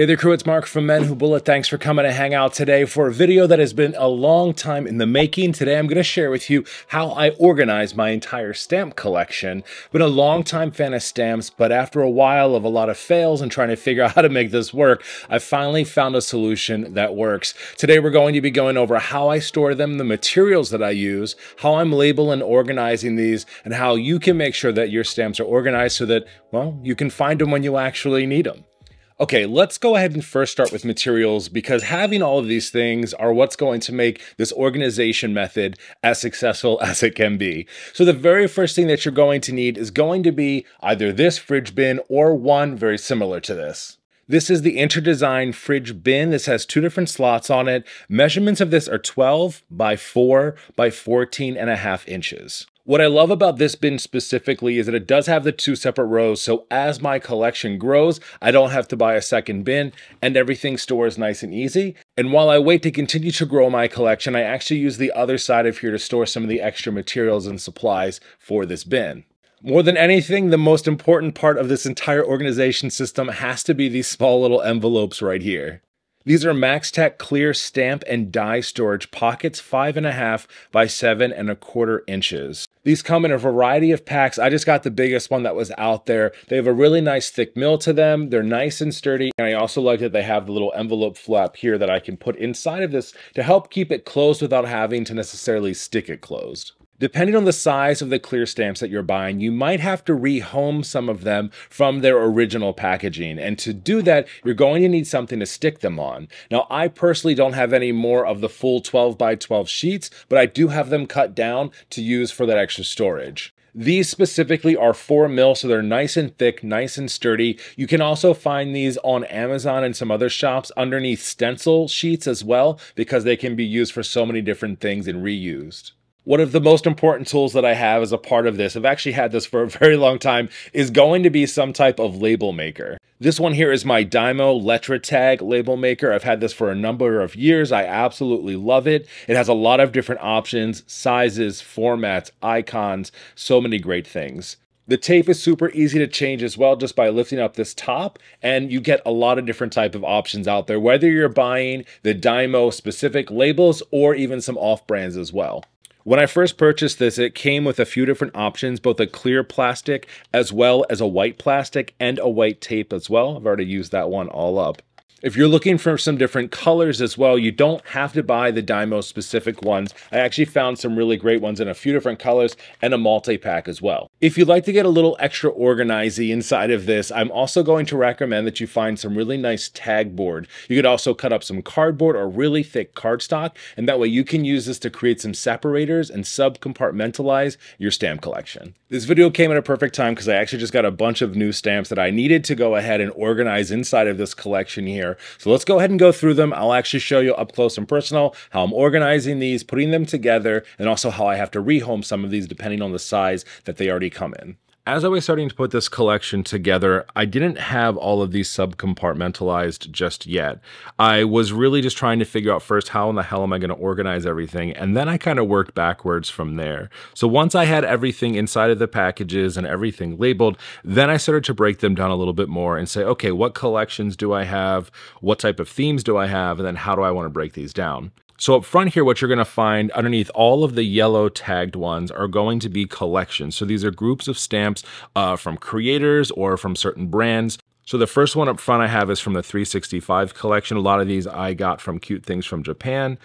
Hey there crew, it's Mark from MENWHOBULLET. Thanks for coming to hang out today for a video that has been a long time in the making. Today I'm going to share with you how I organize my entire stamp collection. Been a long time fan of stamps, but after a while of a lot of fails and trying to figure out how to make this work, I finally found a solution that works. Today we're going to be going over how I store them, the materials that I use, how I'm labeling and organizing these, and how you can make sure that your stamps are organized so that, well, you can find them when you actually need them. Okay, let's go ahead and first start with materials because having all of these things are what's going to make this organization method as successful as it can be. So the very first thing that you're going to need is going to be either this fridge bin or one very similar to this. This is the InterDesign fridge bin. This has two different slots on it. Measurements of this are 12 by 4 by 14.5 inches. What I love about this bin specifically is that it does have the two separate rows, so as my collection grows, I don't have to buy a second bin, and everything stores nice and easy. And while I wait to continue to grow my collection, I actually use the other side of here to store some of the extra materials and supplies for this bin. More than anything, the most important part of this entire organization system has to be these small little envelopes right here. These are MaxTech clear stamp and die storage pockets, 5.5 by 7.25 inches. These come in a variety of packs. I just got the biggest one that was out there. They have a really nice thick mill to them. They're nice and sturdy. And I also like that they have the little envelope flap here that I can put inside of this to help keep it closed without having to necessarily stick it closed. Depending on the size of the clear stamps that you're buying, you might have to rehome some of them from their original packaging. And to do that, you're going to need something to stick them on. Now, I personally don't have any more of the full 12 by 12 sheets, but I do have them cut down to use for that extra storage. These specifically are 4mm, so they're nice and thick, nice and sturdy. You can also find these on Amazon and some other shops underneath stencil sheets as well, because they can be used for so many different things and reused. One of the most important tools that I have as a part of this, I've actually had this for a very long time, is going to be some type of label maker. This one here is my Dymo Letra Tag label maker. I've had this for a number of years. I absolutely love it. It has a lot of different options, sizes, formats, icons, so many great things. The tape is super easy to change as well just by lifting up this top, and you get a lot of different type of options out there, whether you're buying the Dymo specific labels or even some off brands as well. When I first purchased this, it came with a few different options, both a clear plastic as well as a white plastic and a white tape as well. I've already used that one all up. If you're looking for some different colors as well, you don't have to buy the Dymo specific ones. I actually found some really great ones in a few different colors and a multi-pack as well. If you'd like to get a little extra organizy inside of this, I'm also going to recommend that you find some really nice tag board. You could also cut up some cardboard or really thick cardstock, and that way you can use this to create some separators and sub-compartmentalize your stamp collection. This video came at a perfect time because I actually just got a bunch of new stamps that I needed to go ahead and organize inside of this collection here. So let's go ahead and go through them. I'll actually show you up close and personal how I'm organizing these, putting them together, and also how I have to rehome some of these depending on the size that they already come in. As I was starting to put this collection together, I didn't have all of these sub-compartmentalized just yet. I was really just trying to figure out first how in the hell am I going to organize everything, and then I kind of worked backwards from there. So once I had everything inside of the packages and everything labeled, then I started to break them down a little bit more and say, okay, what collections do I have? What type of themes do I have? And then how do I want to break these down? So up front here, what you're going to find underneath all of the yellow tagged ones are going to be collections. So these are groups of stamps from creators or from certain brands. So the first one up front I have is from the 365 collection. A lot of these I got from Cute Things from Japan.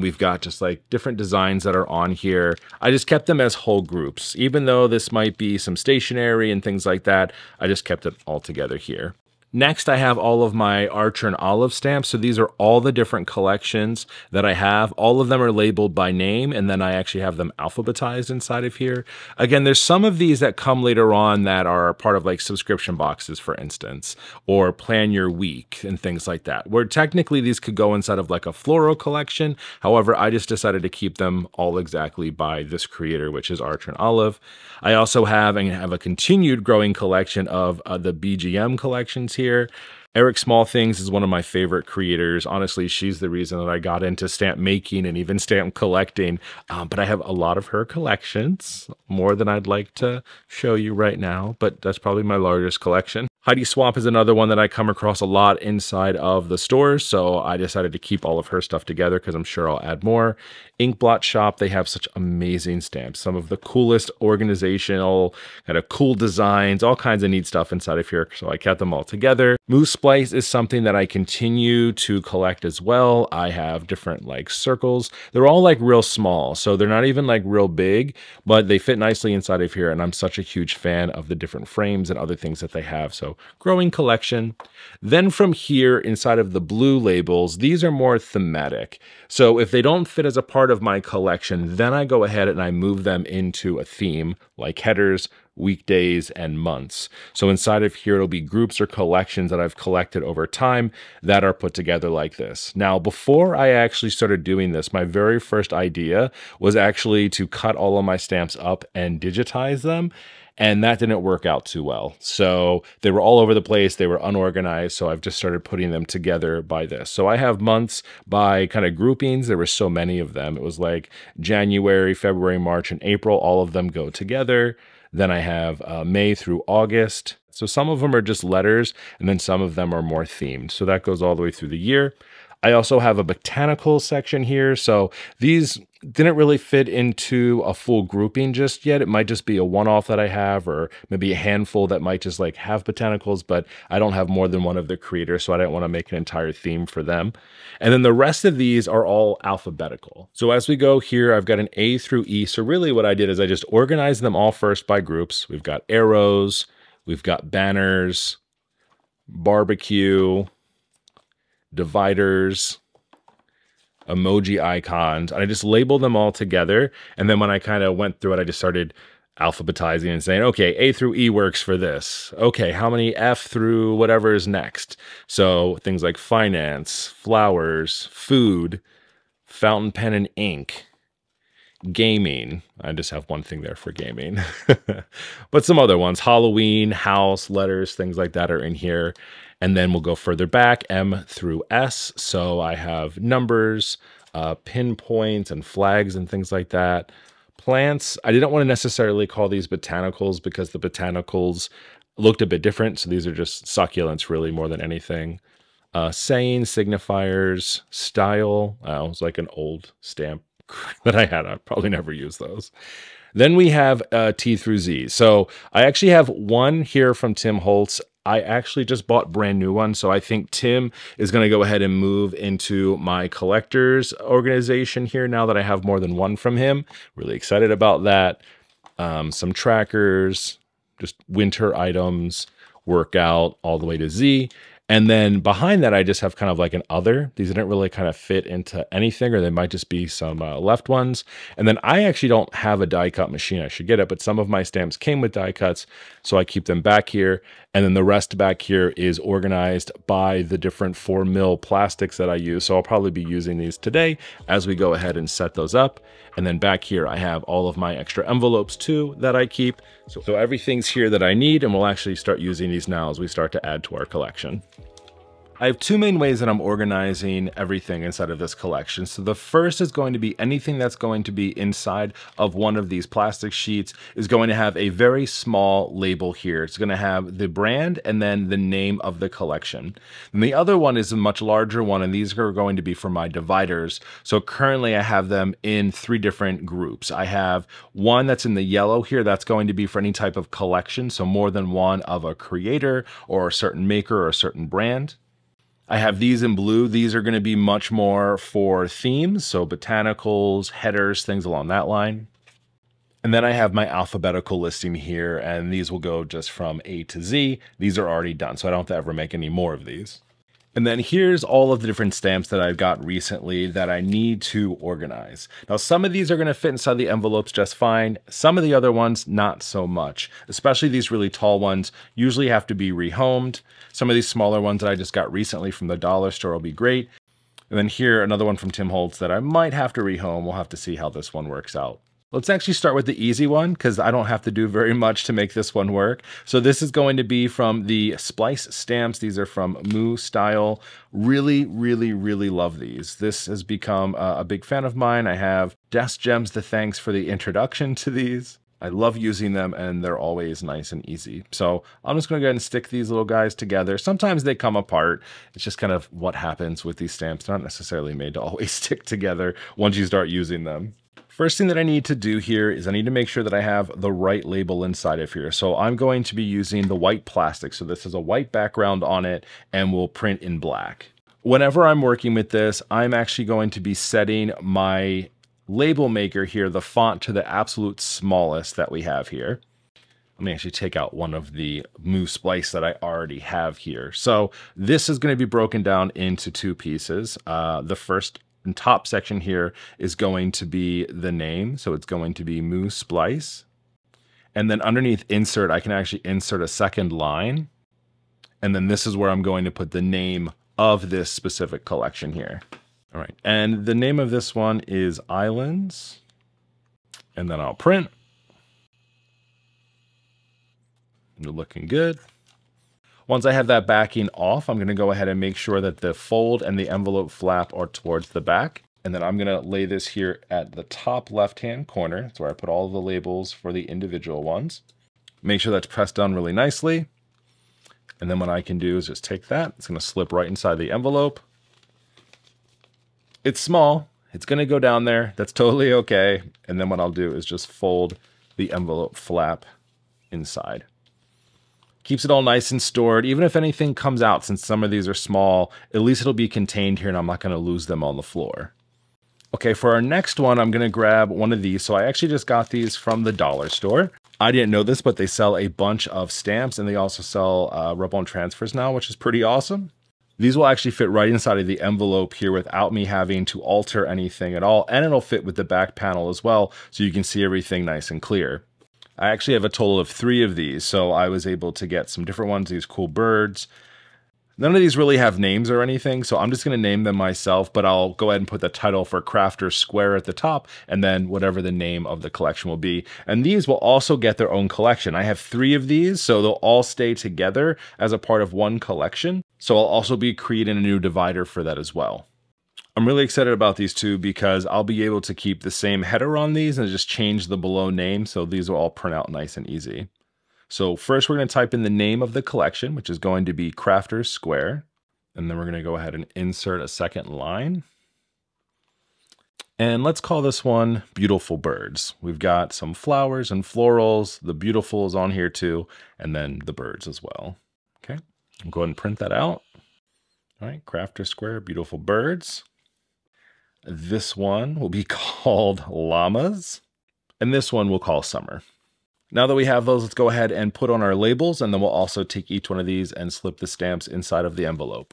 We've got just like different designs that are on here. I just kept them as whole groups. Even though this might be some stationery and things like that, I just kept it all together here. Next, I have all of my Archer and Olive stamps. So these are all the different collections that I have. All of them are labeled by name, and then I actually have them alphabetized inside of here. Again, there's some of these that come later on that are part of like subscription boxes, for instance, or plan your week and things like that, where technically these could go inside of like a floral collection. However, I just decided to keep them all exactly by this creator, which is Archer and Olive. I also have a continued growing collection of the BGM collections here. Eric Smallthings is one of my favorite creators. Honestly, she's the reason that I got into stamp making and even stamp collecting. But I have a lot of her collections, more than I'd like to show you right now, but that's probably my largest collection. Heidi Swamp is another one that I come across a lot inside of the stores, so I decided to keep all of her stuff together because I'm sure I'll add more. Ink Blot Shop, they have such amazing stamps, some of the coolest organizational, kind of cool designs, all kinds of neat stuff inside of here, so I kept them all together. Moose Splice is something that I continue to collect as well. I have different like circles. They're all like real small, so they're not even like real big, but they fit nicely inside of here, and I'm such a huge fan of the different frames and other things that they have, so growing collection. Then from here, inside of the blue labels, these are more thematic. So if they don't fit as a part of my collection, then I go ahead and I move them into a theme, like headers, weekdays, and months. So inside of here, it'll be groups or collections that I've collected over time that are put together like this. Now, before I actually started doing this, my very first idea was actually to cut all of my stamps up and digitize them. And that didn't work out too well. So they were all over the place. They were unorganized. So I've just started putting them together by this. So I have months by kind of groupings. There were so many of them. It was like January, February, March, and April. All of them go together. Then I have May through August. So some of them are just letters, and then some of them are more themed. So that goes all the way through the year. I also have a botanical section here. So these didn't really fit into a full grouping just yet. It might just be a one-off that I have, or maybe a handful that might just like have botanicals, but I don't have more than one of the creators, so I didn't want to make an entire theme for them. And then the rest of these are all alphabetical. So as we go here, I've got an A through E. So really what I did is I just organized them all first by groups. We've got arrows, we've got banners, barbecue, dividers, emoji icons, and I just labeled them all together. And then when I kind of went through it, I just started alphabetizing and saying, okay, A through E works for this. Okay, how many F through whatever is next? So things like finance, flowers, food, fountain pen and ink, gaming. I just have one thing there for gaming. But some other ones, Halloween, house, letters, things like that are in here. And then we'll go further back, M through S. So I have numbers, pinpoints, and flags and things like that. Plants, I didn't want to necessarily call these botanicals because the botanicals looked a bit different. So these are just succulents really more than anything. Sayings, signifiers, style. It was like an old stamp that I had. I probably never use those. Then we have T through Z. So I actually have one here from Tim Holtz. I actually just bought brand new one, so I think Tim is going to go ahead and move into my collector's organization here now that I have more than one from him. Really excited about that. Some trackers, just winter items, workout, all the way to Z. And then behind that, I just have kind of like an other. These didn't really kind of fit into anything, or they might just be some left ones. And then I actually don't have a die cut machine. I should get it, but some of my stamps came with die cuts, so I keep them back here. And then the rest back here is organized by the different 4mm plastics that I use. So I'll probably be using these today as we go ahead and set those up. And then back here, I have all of my extra envelopes too that I keep. So everything's here that I need, and we'll actually start using these now as we start to add to our collection. I have two main ways that I'm organizing everything inside of this collection. So the first is going to be anything that's going to be inside of one of these plastic sheets is going to have a very small label here. It's going to have the brand and then the name of the collection. And the other one is a much larger one, and these are going to be for my dividers. So currently I have them in 3 different groups. I have one that's in the yellow here. That's going to be for any type of collection. So more than one of a creator or a certain maker or a certain brand. I have these in blue. These are going to be much more for themes, so botanicals, headers, things along that line. And then I have my alphabetical listing here, and these will go just from A to Z. These are already done, so I don't have to ever make any more of these. And then here's all of the different stamps that I've got recently that I need to organize. Now, some of these are going to fit inside the envelopes just fine. Some of the other ones, not so much. Especially these really tall ones usually have to be rehomed. Some of these smaller ones that I just got recently from the dollar store will be great. And then here, another one from Tim Holtz that I might have to rehome. We'll have to see how this one works out. Let's actually start with the easy one because I don't have to do very much to make this one work. So this is going to be from the Splice stamps. These are from Moo Style. Really, really, really love these. This has become a big fan of mine. I have Desk Gems to thanks for the introduction to these. I love using them, and they're always nice and easy. So I'm just going to go ahead and stick these little guys together. Sometimes they come apart. It's just kind of what happens with these stamps. They're not necessarily made to always stick together once you start using them. First thing that I need to do here is I need to make sure that I have the right label inside of here. So I'm going to be using the white plastic. So this is a white background on it and will print in black. Whenever I'm working with this, I'm actually going to be setting my label maker here, the font, to the absolute smallest that we have here. Let me actually take out one of the move splice that I already have here. So this is going to be broken down into two pieces. The first and top section here is going to be the name. So it's going to be move splice. And then underneath insert, I can actually insert a second line. And then this is where I'm going to put the name of this specific collection here. All right, and the name of this one is Islands, and then I'll print. You're looking good. Once I have that backing off, I'm going to go ahead and make sure that the fold and the envelope flap are towards the back. And then I'm going to lay this here at the top left-hand corner. That's where I put all of the labels for the individual ones. Make sure that's pressed down really nicely. And then what I can do is just take that. It's going to slip right inside the envelope. It's small, it's going to go down there, that's totally okay. And then what I'll do is just fold the envelope flap inside. Keeps it all nice and stored. Even if anything comes out, since some of these are small, at least it'll be contained here and I'm not going to lose them on the floor. Okay, for our next one, I'm going to grab one of these. So I actually just got these from the dollar store. I didn't know this, but they sell a bunch of stamps and they also sell rub-on transfers now, which is pretty awesome. These will actually fit right inside of the envelope here without me having to alter anything at all. And it'll fit with the back panel as well, so you can see everything nice and clear. I actually have a total of 3 of these, so I was able to get some different ones, these cool birds. None of these really have names or anything, so I'm just going to name them myself, but I'll go ahead and put the title for Crafter Square at the top, and then whatever the name of the collection will be. And these will also get their own collection. I have 3 of these, so they'll all stay together as a part of one collection. So I'll also be creating a new divider for that as well. I'm really excited about these two because I'll be able to keep the same header on these and just change the below name, so these will all print out nice and easy. So first we're going to type in the name of the collection, which is going to be Crafter Square. And then we're going to go ahead and insert a second line. And let's call this one Beautiful Birds. We've got some flowers and florals. The beautiful is on here too. And then the birds as well. Okay, I'll go ahead and print that out. All right, Crafter Square, Beautiful Birds. This one will be called Llamas. And this one we'll call Summer. Now that we have those, let's go ahead and put on our labels, and then we'll also take each one of these and slip the stamps inside of the envelope.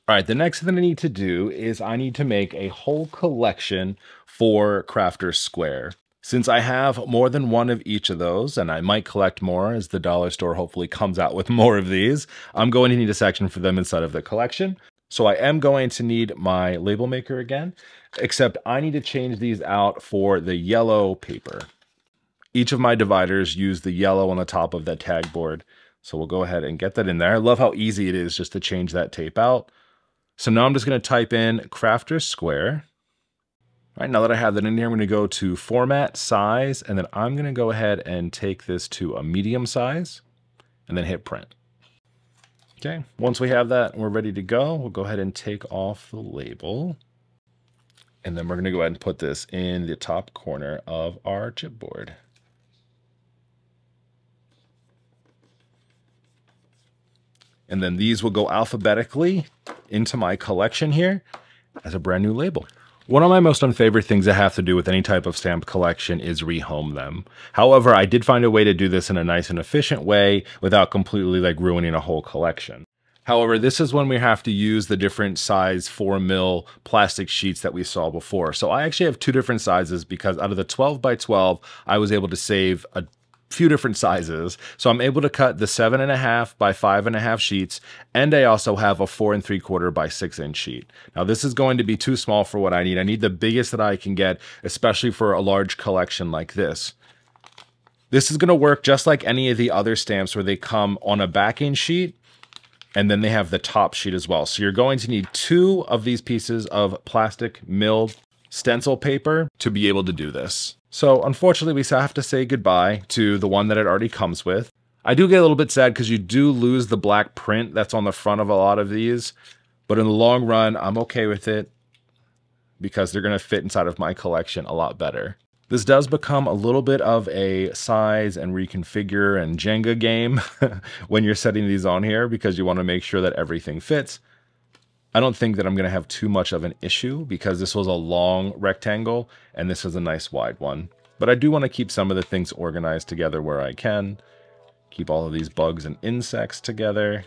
All right, the next thing I need to do is I need to make a whole collection for Crafter Square. Since I have more than one of each of those, and I might collect more as the dollar store hopefully comes out with more of these, I'm going to need a section for them inside of the collection. So I am going to need my label maker again, except I need to change these out for the yellow paper. Each of my dividers use the yellow on the top of that tag board. So we'll go ahead and get that in there. I love how easy it is just to change that tape out. So now I'm just going to type in Crafter Square. All right, now that I have that in here, I'm going to go to Format, Size, and then I'm going to go ahead and take this to a medium size and then hit print. Okay, once we have that and we're ready to go, we'll go ahead and take off the label. And then we're going to go ahead and put this in the top corner of our chipboard. And then these will go alphabetically into my collection here as a brand new label. One of my most unfavorite things I have to do with any type of stamp collection is rehome them. However, I did find a way to do this in a nice and efficient way without completely ruining a whole collection. However, this is when we have to use the different size 4mm plastic sheets that we saw before. So I actually have 2 different sizes because out of the 12 by 12, I was able to save a few different sizes. So I'm able to cut the 7.5 by 5.5 sheets, and I also have a 4 3/4 by 6-inch sheet. Now this is going to be too small for what I need. I need the biggest that I can get, especially for a large collection like this. This is going to work just like any of the other stamps where they come on a backing sheet, and then they have the top sheet as well. So you're going to need 2 of these pieces of plastic milled stencil paper to be able to do this. So unfortunately, we have to say goodbye to the one that it already comes with. I do get a little bit sad because you do lose the black print that's on the front of a lot of these, but in the long run, I'm okay with it because they're going to fit inside of my collection a lot better. This does become a little bit of a size and reconfigure and Jenga game when you're setting these on here because you want to make sure that everything fits. I don't think that I'm going to have too much of an issue because this was a long rectangle and this is a nice wide one. But I do want to keep some of the things organized together where I can. Keep all of these bugs and insects together.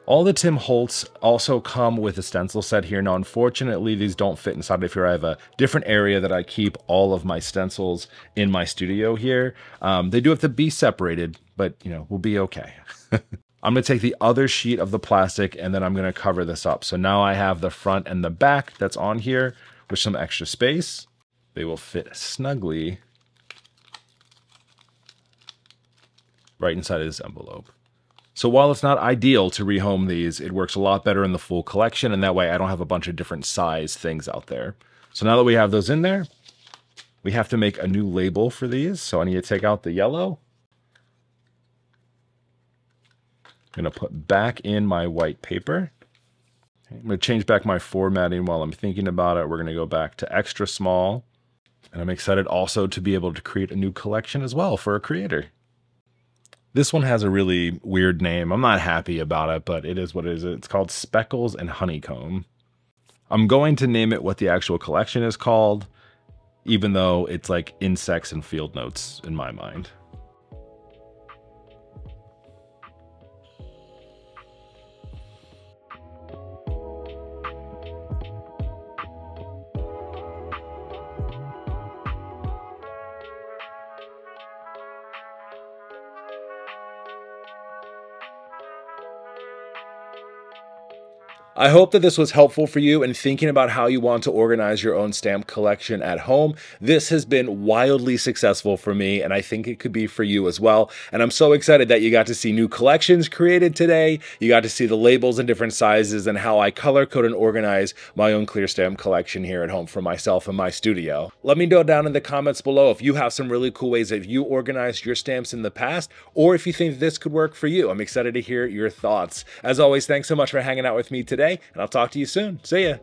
All the Tim Holtz also come with a stencil set here. Now, unfortunately, these don't fit inside of here. I have a different area that I keep all of my stencils in my studio here. They do have to be separated, but you know, we'll be okay. I'm going to take the other sheet of the plastic and then I'm going to cover this up. So now I have the front and the back that's on here with some extra space. They will fit snugly right inside of this envelope. So while it's not ideal to rehome these, it works a lot better in the full collection, and that way I don't have a bunch of different size things out there. So now that we have those in there, we have to make a new label for these. So I need to take out the yellow. I'm going to put back in my white paper. I'm going to change back my formatting while I'm thinking about it. We're going to go back to extra small. And I'm excited also to be able to create a new collection as well for a creator. This one has a really weird name. I'm not happy about it, but it is what it is. It's called Speckles and Honeycomb. I'm going to name it what the actual collection is called, even though it's like insects and field notes in my mind. I hope that this was helpful for you in thinking about how you want to organize your own stamp collection at home. This has been wildly successful for me, and I think it could be for you as well. And I'm so excited that you got to see new collections created today. You got to see the labels in different sizes and how I color code and organize my own clear stamp collection here at home for myself in my studio. Let me know down in the comments below if you have some really cool ways that you organized your stamps in the past, or if you think this could work for you. I'm excited to hear your thoughts. As always, thanks so much for hanging out with me today, and I'll talk to you soon. See ya.